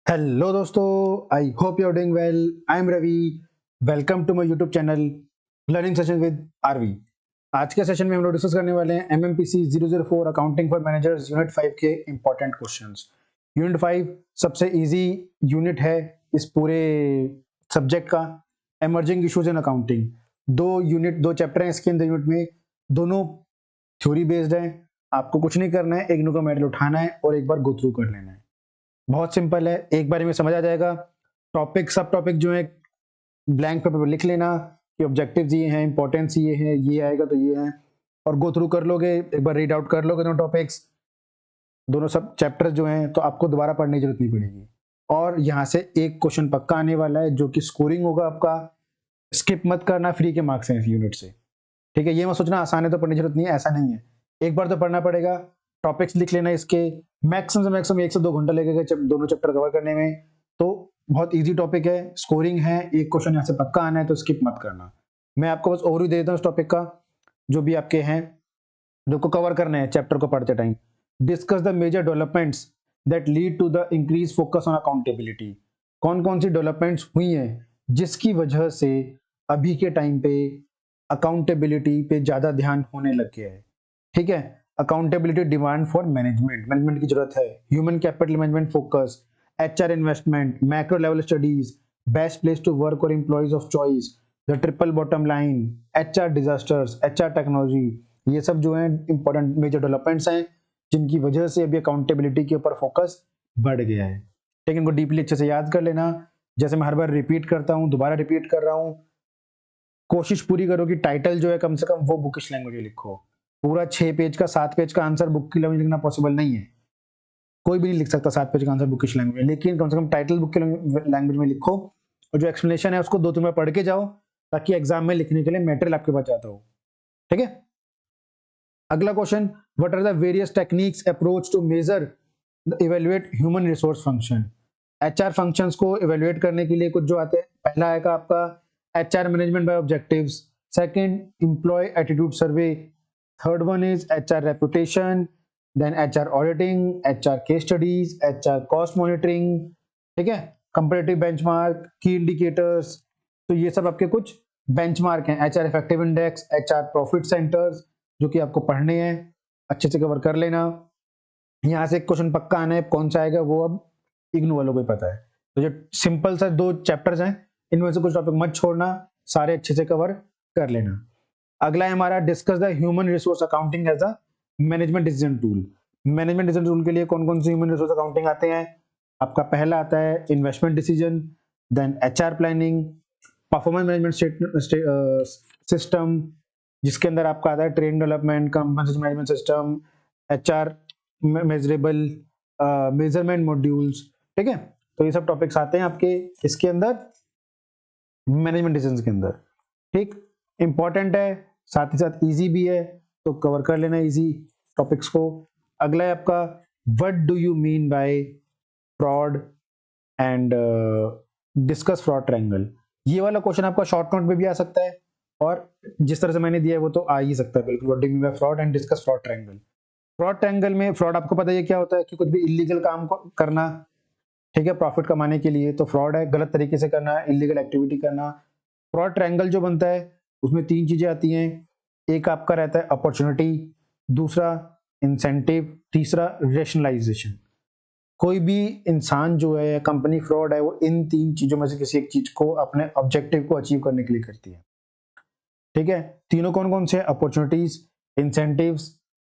Hello दोस्तों, I hope you are doing well. I am Ravi. Welcome to my YouTube channel learning session with RV. आज के session में हम लोग discuss करने वाले हैं एमएमपीसी 004 अकाउंटिंग फॉर मैनेजर्स यूनिट 5 के इंपॉर्टेंट क्वेश्चंस। यूनिट 5 सबसे इजी यूनिट है इस पूरे सब्जेक्ट का। एमर्जिंग इश्यूज इन अकाउंटिंग, दो चैप्टर हैं इसके अंदर यूनिट में। दोनों थ्योरी बेस्ड है। आपको कुछ नहीं करना है, एक नो का मेडल उठाना है और एक बार गो थ्रू कर लेना है। बहुत सिंपल है, एक बार में समझ आ जाएगा। टॉपिक सब टॉपिक जो है ब्लैंक पेपर पर लिख लेना कि ऑब्जेक्टिव्स ये हैं, इंपॉर्टेंस ये है, ये आएगा तो ये है, और गो थ्रू कर लोगे। एक बार रीड आउट कर लोगे दोनों टॉपिक्स, दोनों सब चैप्टर जो हैं, तो आपको दोबारा पढ़ने की जरूरत नहीं पड़ेगी। और यहाँ से एक क्वेश्चन पक्का आने वाला है जो कि स्कोरिंग होगा आपका। स्किप मत करना, फ्री के मार्क्स हैं इस यूनिट से। ठीक है, ये मत सोचना आसान है तो पढ़ने की जरूरत नहीं है, ऐसा नहीं है। एक बार तो पढ़ना पड़ेगा। टॉपिक्स लिख लेना इसके। मैक्सिमम से मैक्सिमम 1 से 2 घंटा लगेगा दोनों चैप्टर कवर करने में। तो बहुत इजी टॉपिक है, स्कोरिंग है, एक क्वेश्चन यहाँ से पक्का आना है, तो स्किप मत करना। मैं आपको बस ओवरव्यू दे देता हूँ इस टॉपिक का, जो भी आपके हैं, जो को कवर करना है चैप्टर को पढ़ते time. Discuss the major developments that lead to the increase focus on accountability. कौन कौन सी डेवलपमेंट्स हुई हैं जिसकी वजह से अभी के टाइम पे अकाउंटेबिलिटी पे ज्यादा ध्यान होने लग गया है। ठीक है, अकाउंटेबिलिटी डिमांड फॉर मैनेजमेंट की जरूरत है। Human capital management focus, HR investment, macro level studies, best place to work और employees of choice, the triple bottom line, HR disasters, HR technology, ये सब जो है इंपॉर्टेंट मेजर डेवलपमेंट्स हैं जिनकी वजह से अभी अकाउंटेबिलिटी के ऊपर फोकस बढ़ गया है। ठीक है, इनको डीपली अच्छे से याद कर लेना। जैसे मैं हर बार रिपीट करता हूँ, दोबारा रिपीट कर रहा हूँ, कोशिश पूरी करो कि टाइटल जो है कम से कम वो बुकिश लैंग्वेज में लिखो। पूरा 6 पेज का 7 पेज का आंसर बुक की लैंग्वेज लिखना पॉसिबल नहीं है। कोई भी नहीं लिख सकता 7 पेज का आंसर बुकिश लैंग्वेज में, लेकिन कम से कम टाइटल बुक की लैंग्वेज में लिखो। और जो एक्सप्लेनेशन है उसको 2-3 बार पढ़ के जाओ, ताकि एग्जाम में लिखने के लिए मटेरियल आपके पास जाता हो। ठीक है, अगला question, what are the various techniques approach to measure evaluate human resource function. HR functions को इवेल्युएट करने के लिए कुछ जो आते हैं, पहला आएगा आपका HR management by objectives, second employee attitude survey, third one is HR reputation, then HR auditing, HR case studies, HR cost monitoring. ठीक है, कंपैरेटिव बेंचमार्क, की इंडिकेटर्स। तो ये सब आपके कुछ बेंचमार्क हैं। HR effective index, HR profit centres, जो कि आपको पढ़ने हैं, अच्छे से कवर कर लेना। यहाँ से एक क्वेश्चन पक्का आना है, कौन सा आएगा वो अब इग्नू वालों को ही पता है। तो जो सिंपल सा 2 चैप्टर्स हैं, इनमें से कुछ टॉपिक मत छोड़ना, सारे अच्छे से कवर कर लेना। अगला है हमारा discuss the human resource accounting as a management decision tool. Management decision tool के लिए कौन कौन से ह्यूमन रिसोर्स अकाउंटिंग आते हैं। आपका पहला आता है investment decision, then HR planning, performance management system, जिसके अंदर आपका आता है train development, compensation management system, HR measurable measurement modules. ठीक है, तो ये सब टॉपिक्स आते हैं आपके इसके अंदर, मैनेजमेंट डिसीजंस के अंदर। ठीक, इंपॉर्टेंट है, साथ ही साथ इजी भी है, तो कवर कर लेना इजी टॉपिक्स को। अगला है आपका what do you mean by fraud and discuss fraud triangle. ये वाला क्वेश्चन आपका शॉर्ट नोट में भी आ सकता है, और जिस तरह से मैंने दिया है वो तो आ ही सकता है बिल्कुल। What do you mean by fraud and discuss fraud triangle. Fraud triangle में फ्रॉड आपको पता है क्या होता है, कि कुछ भी इलीगल काम करना, ठीक है, प्रॉफिट कमाने के लिए, तो फ्रॉड है, गलत तरीके से करना, इलीगल एक्टिविटी करना। फ्रॉड ट्रायंगल जो बनता है उसमें 3 चीजें आती हैं। एक आपका रहता है अपॉर्चुनिटी, दूसरा इंसेंटिव, तीसरा रेशनलाइजेशन। कोई भी इंसान जो है, कंपनी फ्रॉड है, वो इन 3 चीजों में से किसी एक चीज को अपने ऑब्जेक्टिव को अचीव करने के लिए करती है। ठीक है, तीनों कौन कौन से, अपॉर्चुनिटीज, इंसेंटिव्स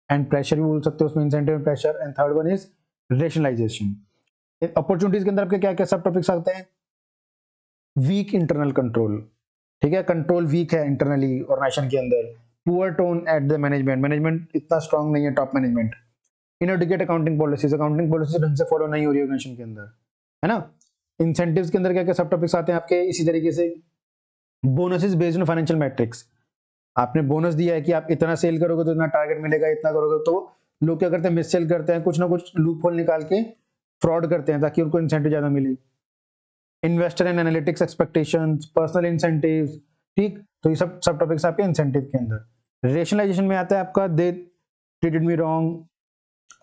एंड प्रेशर भी बोल सकते हो उसमें, incentive and pressure, and third one is rationalization. Opportunities के अंदर आपके क्या क्या सब टॉपिक्स आते हैं। वीक इंटरनल कंट्रोल, ठीक है, कंट्रोल वीक है इंटरनली ऑर्गेनाइजेशन के अंदर। Poor tone at the management, management इतना स्ट्रांग नहीं है, top management. Inadequate accounting policies ढंग से फॉलो नहीं हो रही ऑर्गेनाइजेशन के अंदर, है ना। इंसेंटिव्स के अंदर क्या क्या सब टॉपिक्स आते हैं आपके इसी तरीके से। Bonuses based on financial matrix, आपने बोनस दिया है कि आप इतना सेल करोगे तो इतना टारगेट मिलेगा, इतना करोगे तो लोग क्या करते हैं, मिस सेल करते हैं, कुछ ना कुछ लूप होल निकाल के फ्रॉड करते हैं ताकि उनको इंसेंटिव ज्यादा मिले। Investor and analytics expectations, personal incentives. ठीक, तो ये सब सब टॉपिक्स आपके इंसेंटिव के अंदर। रेशनलाइजेशन में आता है आपका they treated me wrong,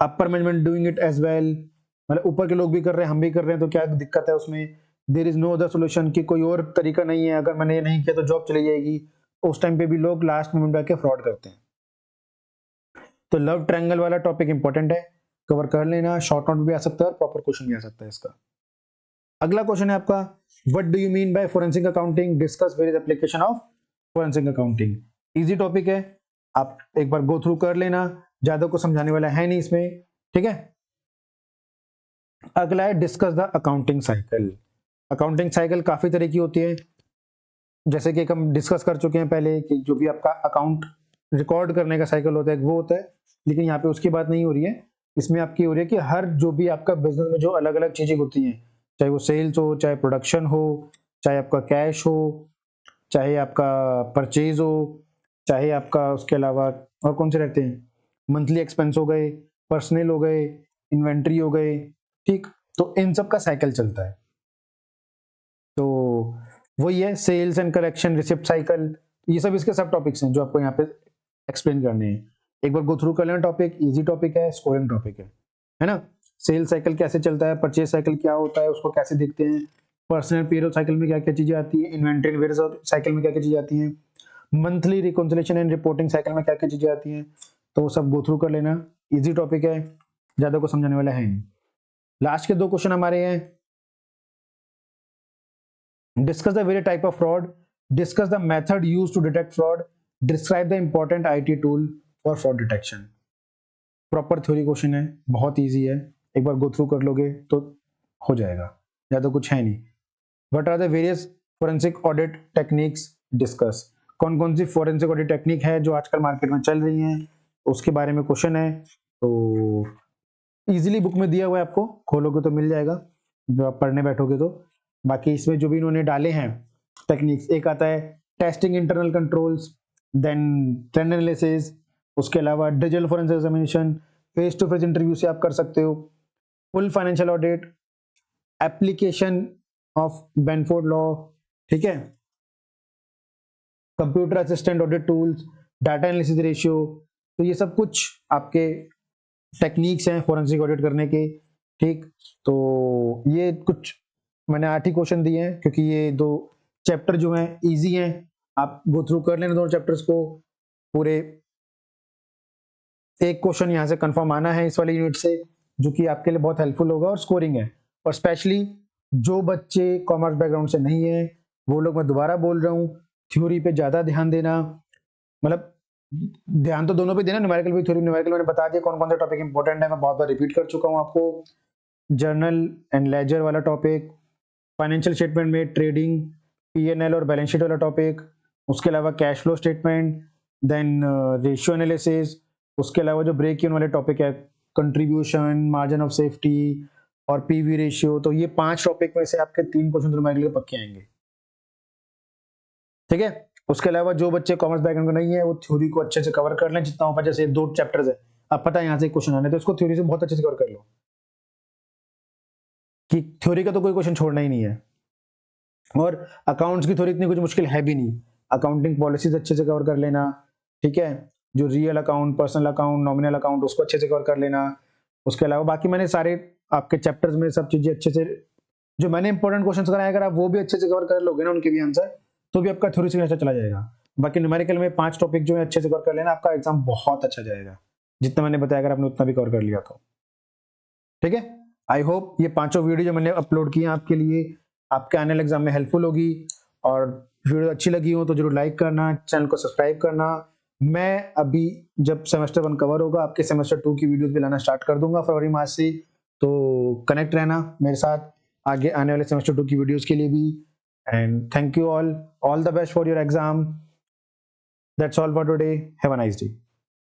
upper management doing it as well, मतलब ऊपर के लोग भी कर रहे हैं, हम भी कर रहे हैं, तो क्या दिक्कत है उसमें? There is no other solution, कि कोई और तरीका नहीं है, अगर मैंने ये नहीं किया तो जॉब चली जाएगी। उस टाइम पे भी लोग लास्ट मोमेंट आके फ्रॉड करते हैं। तो लव ट्रायंगल वाला टॉपिक इंपॉर्टेंट है, कवर कर लेना। शॉर्ट नोट भी आ सकता है और प्रॉपर क्वेश्चन भी आ सकता है इसका। अगला क्वेश्चन है आपका, what do you mean by forensic accounting, discuss various application of forensic accounting. Easy topic है, आप एक बार गो थ्रू कर लेना, ज्यादा को समझाने वाला है नहीं इसमें, ठीक है। अगला है discuss the accounting cycle. Accounting cycle काफी तरह की होती है, जैसे कि हम डिस्कस कर चुके हैं पहले कि जो भी आपका अकाउंट रिकॉर्ड करने का साइकिल होता है वो होता है, लेकिन यहाँ पे उसकी बात नहीं हो रही है। इसमें आपकी हो रही है कि हर जो भी आपका बिजनेस में जो अलग अलग चीजें होती हैं, चाहे वो सेल्स हो, चाहे प्रोडक्शन हो, चाहे आपका कैश हो, चाहे आपका परचेज हो, चाहे आपका उसके अलावा और कौन से रहते हैं, मंथली एक्सपेंस हो गए, पर्सनल हो गए, इन्वेंट्री हो गए, ठीक। तो इन सब का साइकिल चलता है। तो वही है, sales and collection, receipt cycle, ये सब इसके सब टॉपिक्स हैं जो आपको यहाँ पे एक्सप्लेन करने हैं। एक बार गो थ्रू कर लेना टॉपिक, इजी टॉपिक है, स्कोरिंग टॉपिक है ना। सेल्स साइकिल कैसे चलता है, परचेज साइकिल क्या होता है, उसको कैसे देखते हैं, पर्सनल पेरोल साइकिल में क्या क्या चीजें आती है, इन्वेंटरी एंड वेयरहाउस साइकिल में क्या क्या चीजें आती हैं, monthly reconciliation and reporting cycle में क्या क्या चीजें आती हैं, तो वो सब गो थ्रू कर लेना। इजी टॉपिक है, ज्यादा को समझाने वाला है नहीं। लास्ट के दो क्वेश्चन हमारे हैं, discuss the various type of fraud, discuss the method used to detect fraud, describe the important IT tool for fraud detection। Proper theory question है, बहुत इजी है, एक बार गो थ्रू कर लोगे तो हो जाएगा, ज्यादा कुछ है नहीं। What are the various forensic audit techniques, discuss. कौन कौन सी फोरेंसिक ऑडिट टेक्निक है जो आजकल मार्केट में चल रही हैं, उसके बारे में क्वेश्चन है। तो इजीली बुक में दिया हुआ है, आपको खोलोगे तो मिल जाएगा जब आप पढ़ने बैठोगे तो। बाकी इसमें जो भी इन्होंने डाले हैं टेक्निक्स, एक आता है testing internal controls, then trend analysis, उसके अलावा digital forensic examination, face to face interview से आप कर सकते हो, full financial audit, application of Benford law, ठीक है, computer assistant audit tools, data analysis ratio. तो ये सब कुछ आपके टेक्निक्स हैं फोरेंसिक ऑडिट करने के, ठीक। तो ये कुछ मैंने 8 ही क्वेश्चन दिए हैं, क्योंकि ये दो चैप्टर जो हैं इजी हैं, आप गो थ्रू कर लेना दोनों चैप्टर्स को पूरे। एक क्वेश्चन यहाँ से कंफर्म आना है इस वाली यूनिट से, जो कि आपके लिए बहुत हेल्पफुल होगा, और स्कोरिंग है। और स्पेशली जो बच्चे कॉमर्स बैकग्राउंड से नहीं है, वो लोग, मैं दोबारा बोल रहा हूँ, थ्योरी पे ज्यादा ध्यान देना, मतलब ध्यान तो दोनों पे देना, न्यूमेरिकल भी, थ्योरी न्यूमेरिकल मैंने बता दिया कौन कौन सा टॉपिक इंपॉर्टेंट है, मैं बहुत बार रिपीट कर चुका हूँ आपको। जर्नल एंड लेजर वाला टॉपिक, फाइनेंशियल स्टेटमेंट में ट्रेडिंग, पीएनएल और बैलेंस शीट वाला टॉपिक, उसके अलावा cash flow statement, then ratio analysis, उसके अलावा जो ब्रेक इवन वाले टॉपिक है, कंट्रीब्यूशन, मार्जिन ऑफ सेफ्टी और पीवी रेशियो। तो ये 5 टॉपिक में से आपके 3 क्वेश्चन न्यूमेरिकल के पक्के आएंगे, ठीक है। उसके अलावा जो बच्चे कॉमर्स बैकग्राउंड में नहीं है, वो थ्योरी को अच्छे से कवर कर लें जितना हो पाए। जैसे 2 चैप्टर्स है, अब पता है यहाँ से क्वेश्चन आने, तो इसको थ्योरी से बहुत अच्छे से कवर कर लो, कि थ्योरी का तो कोई क्वेश्चन छोड़ना ही नहीं है। और अकाउंट्स की थ्योरी इतनी कुछ मुश्किल है भी नहीं, अकाउंटिंग पॉलिसीज अच्छे से कवर कर लेना, ठीक है। जो real account, personal account, nominal account, उसको अच्छे से कवर कर लेना। उसके अलावा बाकी मैंने सारे आपके चैप्टर्स में सब चीजें अच्छे से, जो मैंने इंपॉर्टेंट क्वेश्चन कराए, अगर आप वो भी अच्छे से कवर कर लोगे ना, उनके भी आंसर, तो भी आपका थ्योरी से अच्छा चला जाएगा। बाकी न्यूमेरिकल में 5 टॉपिक जो है अच्छे से कवर कर लेना, आपका एग्जाम बहुत अच्छा जाएगा, जितना मैंने बताया अगर आपने उतना भी कवर कर लिया तो, ठीक है। आई होप ये 5 वीडियो जो मैंने अपलोड किए आपके लिए आपके आने वाले एग्जाम में हेल्पफुल होगी। और वीडियो अच्छी लगी हो तो जरूर लाइक करना, चैनल को सब्सक्राइब करना। मैं अभी जब सेमेस्टर 1 कवर होगा, आपके सेमेस्टर 2 की वीडियोस भी लाना स्टार्ट कर दूंगा फरवरी माह से, तो कनेक्ट रहना मेरे साथ आगे आने वाले सेमेस्टर 2 की वीडियोस के लिए भी। And thank you all the best for your exam. That's all for today, have a nice day.